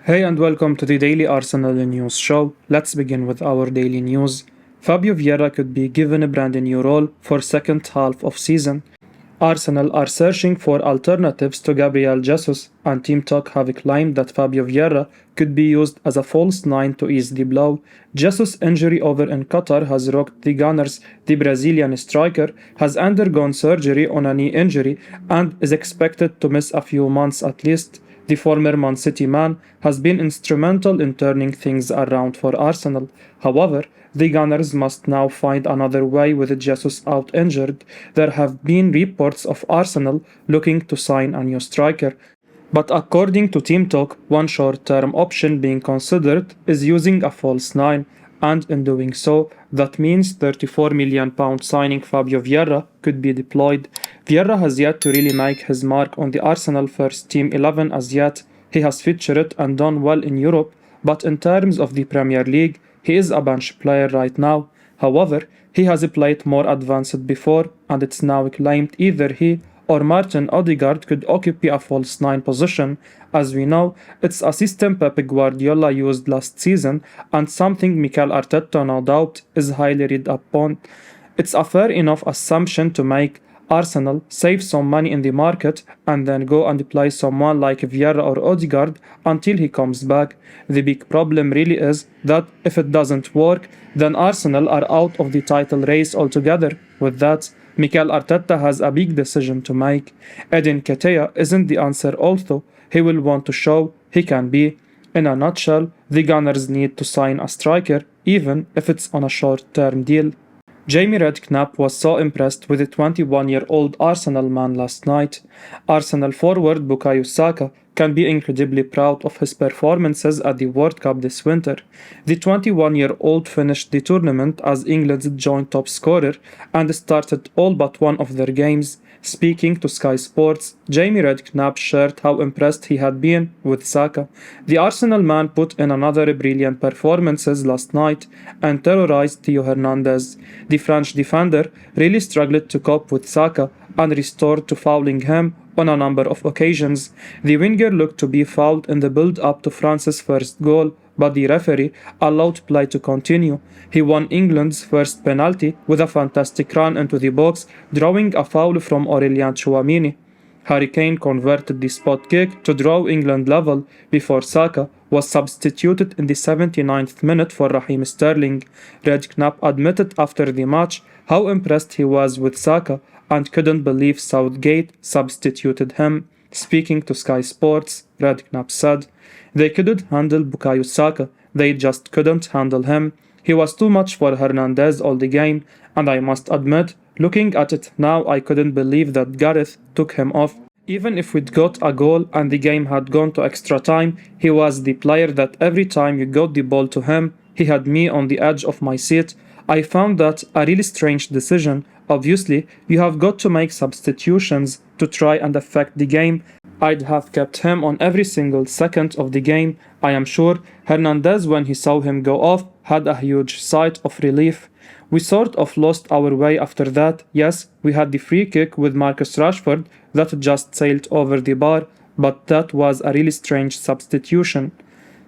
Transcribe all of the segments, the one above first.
Hey and welcome to the Daily Arsenal News Show. Let's begin with our daily news. Fabio Vieira could be given a brand new role for second half of season. Arsenal are searching for alternatives to Gabriel Jesus, and Team Talk have claimed that Fabio Vieira could be used as a false nine to ease the blow. Jesus' injury over in Qatar has rocked the Gunners. The Brazilian striker has undergone surgery on a knee injury and is expected to miss a few months at least. The former Man City man has been instrumental in turning things around for Arsenal. However, the Gunners must now find another way with Jesus out injured. There have been reports of Arsenal looking to sign a new striker. But according to Team Talk, one short-term option being considered is using a false nine, and in doing so, that means £34 million signing Fabio Vieira could be deployed. Vieira has yet to really make his mark on the Arsenal first team 11 as yet. He has featured and done well in Europe, but in terms of the Premier League, he is a bench player right now. However, he has played more advanced before, and it's now claimed either he or Martin Odegaard could occupy a false nine position. As we know, it's a system Pep Guardiola used last season and something Mikel Arteta no doubt is highly read upon. It's a fair enough assumption to make. Arsenal save some money in the market and then go and play someone like Vieira or Odegaard until he comes back. The big problem really is that if it doesn't work, then Arsenal are out of the title race altogether. With that, Mikel Arteta has a big decision to make. Edin Ketia isn't the answer, although he will want to show he can be. In a nutshell, the Gunners need to sign a striker, even if it's on a short-term deal. Jamie Redknapp was so impressed with the 21-year-old Arsenal man last night. Arsenal forward Bukayo Saka can be incredibly proud of his performances at the World Cup this winter. The 21-year-old finished the tournament as England's joint top scorer and started all but one of their games. Speaking to Sky Sports, Jamie Redknapp shared how impressed he had been with Saka. The Arsenal man put in another brilliant performances last night and terrorized Theo Hernandez. The French defender really struggled to cope with Saka and restored to fouling him on a number of occasions. The winger looked to be fouled in the build-up to France's first goal, but the referee allowed play to continue. He won England's first penalty with a fantastic run into the box, drawing a foul from Aurelien Tchouameni. Harry Kane converted the spot kick to draw England level before Saka was substituted in the 79th minute for Raheem Sterling. Redknapp admitted after the match how impressed he was with Saka and couldn't believe Southgate substituted him. Speaking to Sky Sports, Redknapp said, "They couldn't handle Bukayo Saka, they just couldn't handle him. He was too much for Hernandez all the game, and I must admit, looking at it now, I couldn't believe that Gareth took him off. Even if we'd got a goal and the game had gone to extra time, he was the player that every time you got the ball to him, he had me on the edge of my seat. I found that a really strange decision. Obviously, you have got to make substitutions to try and affect the game. I'd have kept him on every single second of the game. I am sure Hernandez, when he saw him go off, had a huge sigh of relief. We sort of lost our way after that. Yes, we had the free kick with Marcus Rashford that just sailed over the bar, but that was a really strange substitution."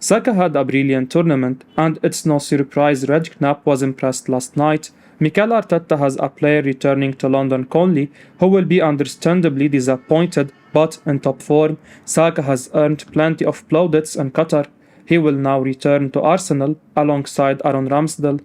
Saka had a brilliant tournament, and it's no surprise Redknapp was impressed last night. Mikel Arteta has a player returning to London Conley who will be understandably disappointed but in top form. Saka has earned plenty of plaudits in Qatar. He will now return to Arsenal alongside Aaron Ramsdale.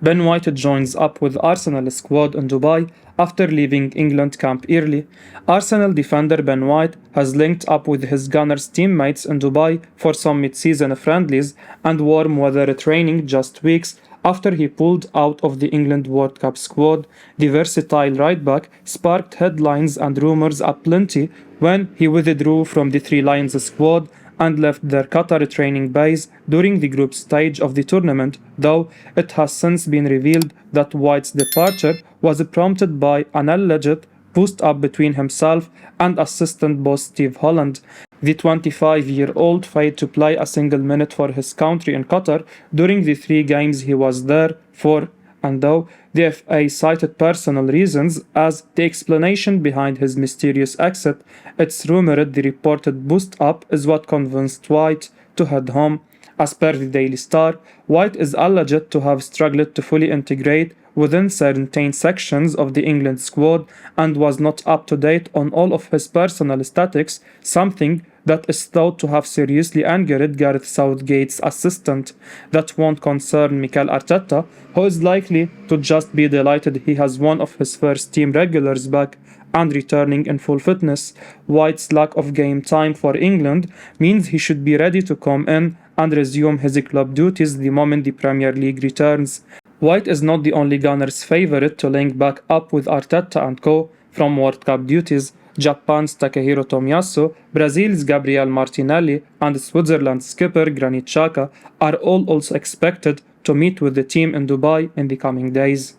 Ben White joins up with Arsenal squad in Dubai after leaving England camp early. Arsenal defender Ben White has linked up with his Gunners teammates in Dubai for some mid-season friendlies and warm weather training just weeks after he pulled out of the England World Cup squad. The versatile right-back sparked headlines and rumours aplenty when he withdrew from the Three Lions squad and left their Qatar training base during the group stage of the tournament, though it has since been revealed that White's departure was prompted by an alleged boost-up between himself and assistant boss Steve Holland. The 25-year-old failed to play a single minute for his country in Qatar during the 3 games he was there for, and though the FA cited personal reasons as the explanation behind his mysterious exit, it's rumored the reported boost-up is what convinced White to head home. As per the Daily Star, White is alleged to have struggled to fully integrate within certain sections of the England squad and was not up to date on all of his personal statistics, something that is thought to have seriously angered Gareth Southgate's assistant. That won't concern Mikel Arteta, who is likely to just be delighted he has one of his first team regulars back and returning in full fitness. White's lack of game time for England means he should be ready to come in and resume his club duties the moment the Premier League returns. White is not the only Gunners' favourite to link back up with Arteta and co from World Cup duties. Japan's Takehiro Tomiyasu, Brazil's Gabriel Martinelli, and Switzerland's skipper Granit Xhaka are all also expected to meet with the team in Dubai in the coming days.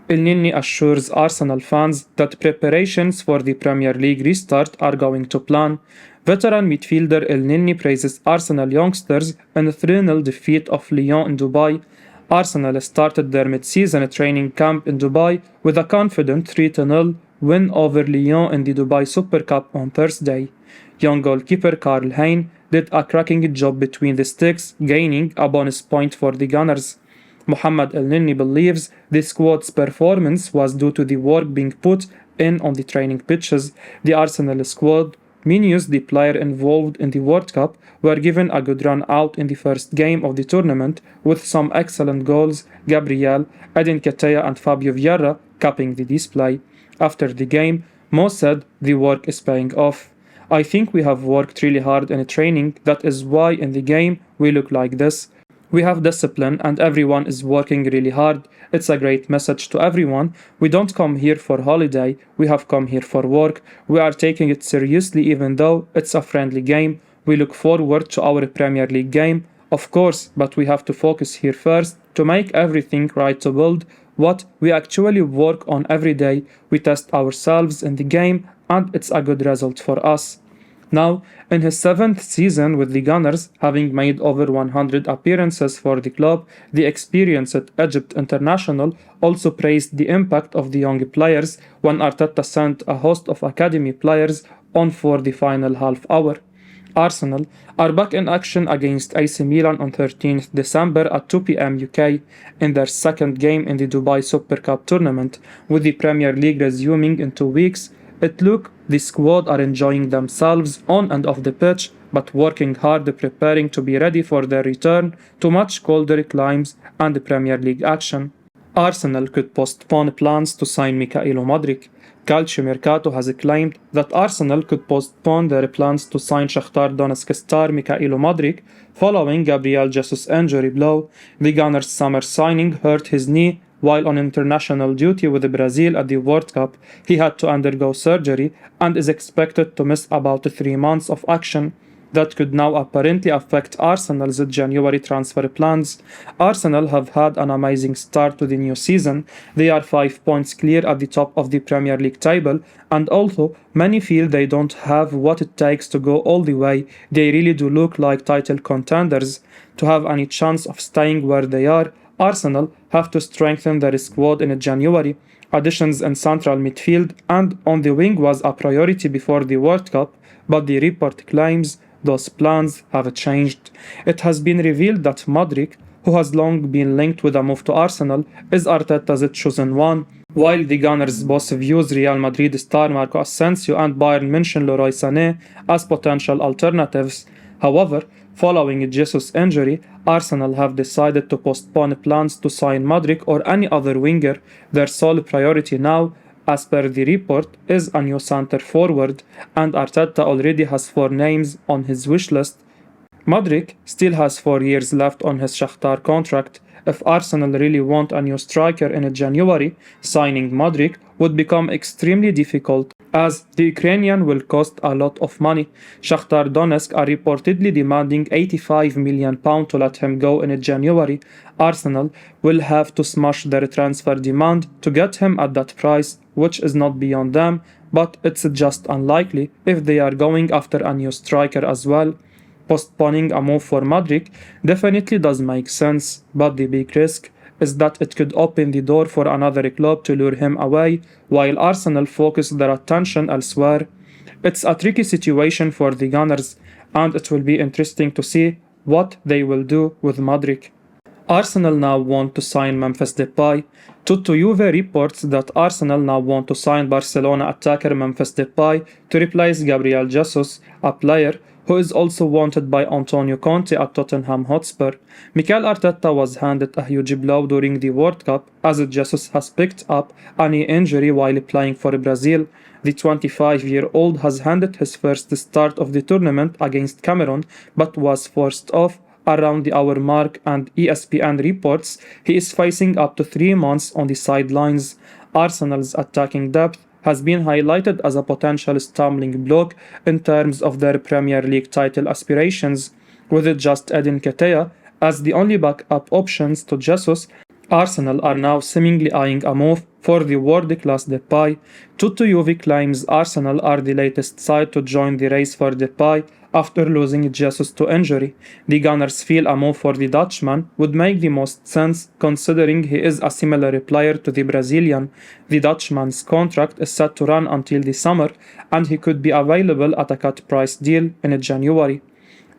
Elneny assures Arsenal fans that preparations for the Premier League restart are going to plan. Veteran midfielder Elneny praises Arsenal youngsters in a 3-0 defeat of Lyon in Dubai. Arsenal started their mid-season training camp in Dubai with a confident 3-0 win over Lyon in the Dubai Super Cup on Thursday. Young goalkeeper Karl Hein did a cracking job between the sticks, gaining a bonus point for the Gunners. Mohamed Elneny believes the squad's performance was due to the work being put in on the training pitches. The Arsenal squad, minus the player involved in the World Cup, were given a good run out in the first game of the tournament with some excellent goals, Gabriel, Edin Ketia and Fabio Vieira capping the display. After the game, Mo said the work is paying off. I think we have worked really hard in training, that is why in the game we look like this. We have discipline and everyone is working really hard. It's a great message to everyone. We don't come here for holiday, we have come here for work. We are taking it seriously even though it's a friendly game. We look forward to our Premier League game, of course, but we have to focus here first to make everything right to build what we actually work on every day. We test ourselves in the game and it's a good result for us. Now, in his 7th season with the Gunners, having made over 100 appearances for the club, the experienced Egypt international also praised the impact of the young players when Arteta sent a host of academy players on for the final half hour. Arsenal are back in action against AC Milan on 13th December at 2 p.m. UK in their second game in the Dubai Super Cup tournament, with the Premier League resuming in 2 weeks. It looks the squad are enjoying themselves on and off the pitch, but working hard preparing to be ready for their return to much colder climes and the Premier League action. Arsenal could postpone plans to sign Mykhaylo Mudryk. Calciomercato has claimed that Arsenal could postpone their plans to sign Shakhtar Donetsk star Mykhaylo Mudryk following Gabriel Jesus' injury blow. The Gunners' summer signing hurt his knee while on international duty with Brazil at the World Cup. He had to undergo surgery and is expected to miss about 3 months of action. That could now apparently affect Arsenal's January transfer plans. Arsenal have had an amazing start to the new season. They are 5 points clear at the top of the Premier League table, and although many feel they don't have what it takes to go all the way, they really do look like title contenders. To have any chance of staying where they are, Arsenal have to strengthen their squad in January. Additions in central midfield and on the wing was a priority before the World Cup, but the report claims those plans have changed. It has been revealed that Mudryk, who has long been linked with a move to Arsenal, is Arteta's chosen one, while the Gunners' boss views Real Madrid star Marco Asensio and Bayern München Leroy Sané as potential alternatives. However, following Jesus' injury, Arsenal have decided to postpone plans to sign Mudryk or any other winger. Their sole priority now, as per the report, is a new centre forward, and Arteta already has 4 names on his wish list. Mudryk still has 4 years left on his Shakhtar contract. If Arsenal really want a new striker in January, signing Mudryk would become extremely difficult, as the Ukrainian will cost a lot of money. Shakhtar Donetsk are reportedly demanding £85 million to let him go in January. Arsenal will have to smash their transfer demand to get him at that price, which is not beyond them, but it's just unlikely if they are going after a new striker as well. Postponing a move for Mudryk definitely does make sense, but the big risk is that it could open the door for another club to lure him away, while Arsenal focus their attention elsewhere. It's a tricky situation for the Gunners. and it will be interesting to see what they will do with Mudryk. Arsenal now want to sign Memphis Depay. Tutto Juve reports that Arsenal now want to sign Barcelona attacker Memphis Depay to replace Gabriel Jesus, a player who is also wanted by Antonio Conte at Tottenham Hotspur. Mikel Arteta was handed a huge blow during the World Cup as Jesus has picked up a knee injury while playing for Brazil. The 25-year-old has handed his first start of the tournament against Cameroon but was forced off around the hour mark, and ESPN reports he is facing up to 3 months on the sidelines. Arsenal's attacking depth has been highlighted as a potential stumbling block in terms of their Premier League title aspirations. With just Edin Ketia as the only backup options to Jesus, Arsenal are now seemingly eyeing a move for the world-class Depay. Tutto Juve claims Arsenal are the latest side to join the race for Depay after losing Jesus to injury. The Gunners feel a move for the Dutchman would make the most sense considering he is a similar player to the Brazilian. The Dutchman's contract is set to run until the summer and he could be available at a cut price deal in January.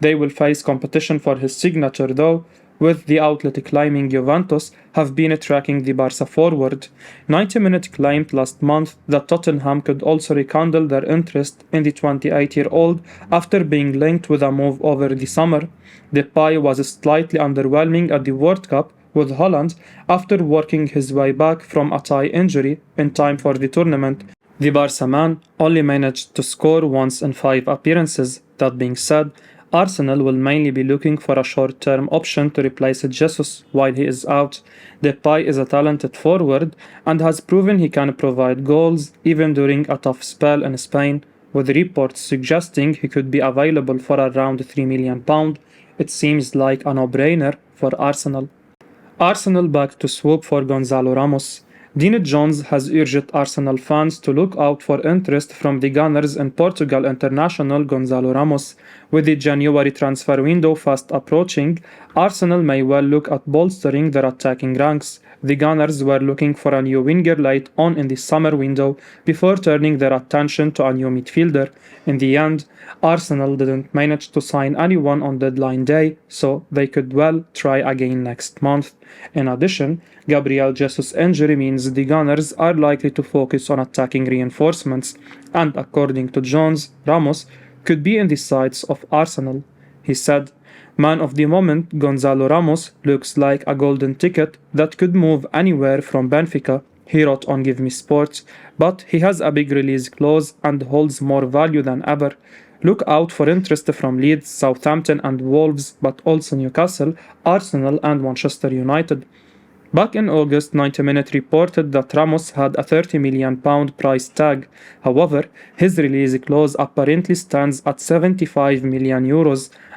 They will face competition for his signature though, with the outlet claiming Juventus have been tracking the Barca forward. 90 Minute claimed last month that Tottenham could also rekindle their interest in the 28-year-old after being linked with a move over the summer. Depay was slightly underwhelming at the World Cup with Holland after working his way back from a thigh injury in time for the tournament. The Barca man only managed to score once in 5 appearances. That being said, Arsenal will mainly be looking for a short-term option to replace Jesus while he is out. Depay is a talented forward and has proven he can provide goals even during a tough spell in Spain, with reports suggesting he could be available for around £3 million. It seems like a no-brainer for Arsenal. Arsenal back to swoop for Gonacalo Ramos. Dean Jones has urged Arsenal fans to look out for interest from the Gunners in Portugal international Gonacalo Ramos. With the January transfer window fast approaching, Arsenal may well look at bolstering their attacking ranks. The Gunners were looking for a new winger late on in the summer window before turning their attention to a new midfielder. In the end, Arsenal didn't manage to sign anyone on deadline day, so they could well try again next month. In addition, Gabriel Jesus' injury means the Gunners are likely to focus on attacking reinforcements, and according to Jones, Ramos could be in the sights of Arsenal. He said, "Man of the moment, Gonacalo Ramos looks like a golden ticket that could move anywhere from Benfica," he wrote on Give Me Sports, "but he has a big release clause and holds more value than ever. Look out for interest from Leeds, Southampton and Wolves, but also Newcastle, Arsenal and Manchester United." Back in August, 90 Minute reported that Ramos had a £30 million price tag. However, his release clause apparently stands at €75 million,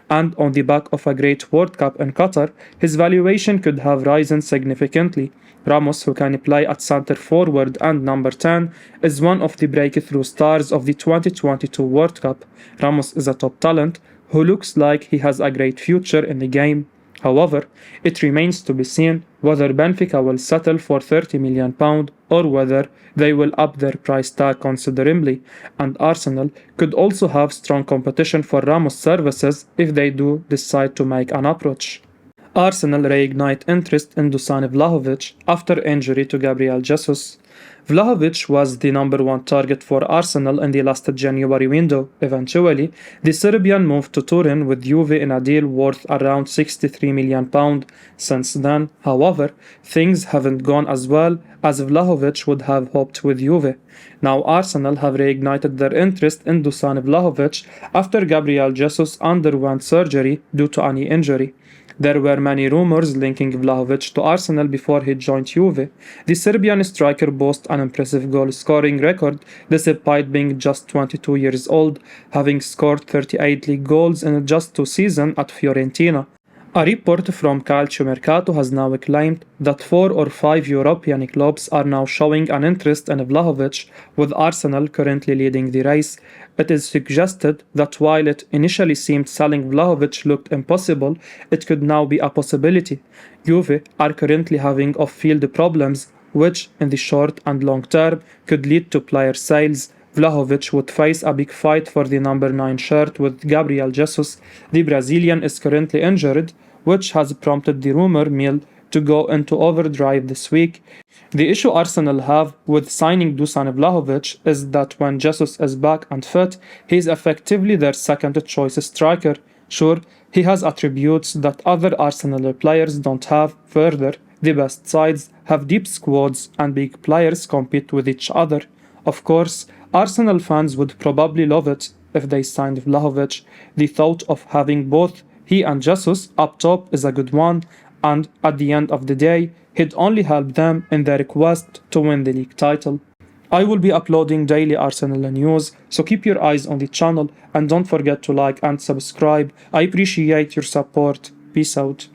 and on the back of a great World Cup in Qatar, his valuation could have risen significantly. Ramos, who can play at centre forward and number 10, is one of the breakthrough stars of the 2022 World Cup. Ramos is a top talent who looks like he has a great future in the game. However, it remains to be seen whether Benfica will settle for £30 million or whether they will up their price tag considerably, and Arsenal could also have strong competition for Ramos' services if they do decide to make an approach. Arsenal reignite interest in Dusan Vlahovic after injury to Gabriel Jesus. Vlahovic was the number 1 target for Arsenal in the last January window. Eventually, the Serbian moved to Turin with Juve in a deal worth around £63 million. Since then, however, things haven't gone as well as Vlahovic would have hoped with Juve. Now Arsenal have reignited their interest in Dusan Vlahovic after Gabriel Jesus underwent surgery due to a knee injury. There were many rumours linking Vlahovic to Arsenal before he joined Juve. The Serbian striker boasts an impressive goal-scoring record despite being just 22 years old, having scored 38 league goals in just 2 seasons at Fiorentina. A report from Calcio Mercato has now claimed that 4 or 5 European clubs are now showing an interest in Vlahovic, with Arsenal currently leading the race. It is suggested that while it initially seemed selling Vlahovic looked impossible, it could now be a possibility. Juve are currently having off-field problems, which in the short and long term could lead to player sales. Vlahovic would face a big fight for the number 9 shirt with Gabriel Jesus. The Brazilian is currently injured, which has prompted the rumor mill to go into overdrive this week. The issue Arsenal have with signing Dusan Vlahovic is that when Jesus is back and fit, he is effectively their second choice striker. Sure, he has attributes that other Arsenal players don't have. Further, the best sides have deep squads and big players compete with each other. Of course, Arsenal fans would probably love it if they signed Vlahovic. The thought of having both he and Jesus up top is a good one, and at the end of the day, he'd only help them in their quest to win the league title. I will be uploading daily Arsenal news, so keep your eyes on the channel and don't forget to like and subscribe. I appreciate your support. Peace out.